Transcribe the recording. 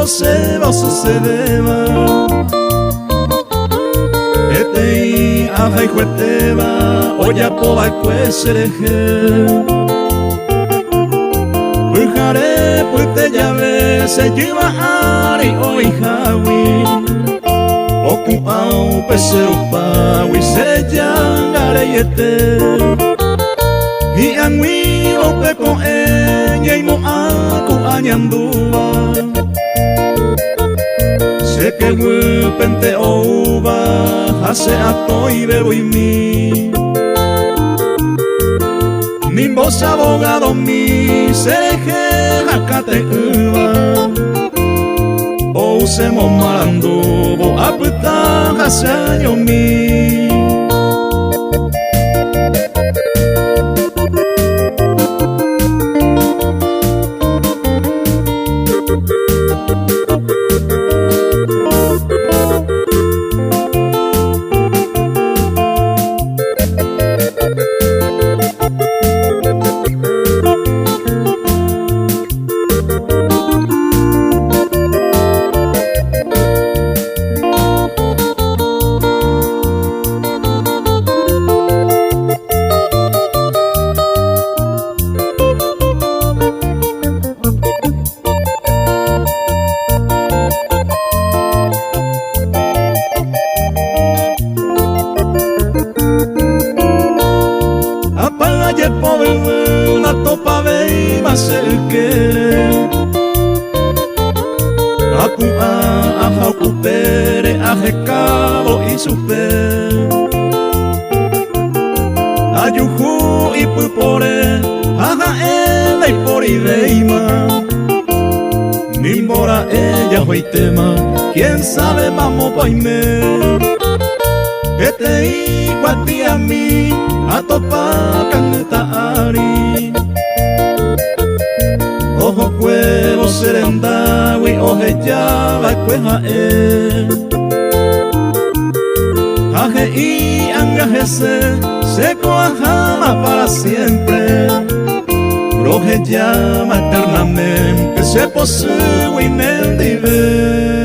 se va sucedeva Etei aja ijueteva Oya pova ikuesereje Pujare puite llave Se lleva ari o ijawi Oku au pesero pawi Se llangare yete Iangwi ope ko enye Imo aku anyandua Se que pente ova Hase atoi bebo y mi Nimbos abogado mi Sereje hakate uva O usemo marandubo Aputa hase año mi Una topa ve y más el que Aku aja ocupere aje cabo y supe Ayuju y pupore aja ela y por ideima Nimbora ella hoy tema quién sabe vamos poime Etei guati a mí atopa ari Ojo cuevo serendawi Oje llava cueja Aje y angajese Seco ajama para siempre Roje llama eternamente Se posee en el nivel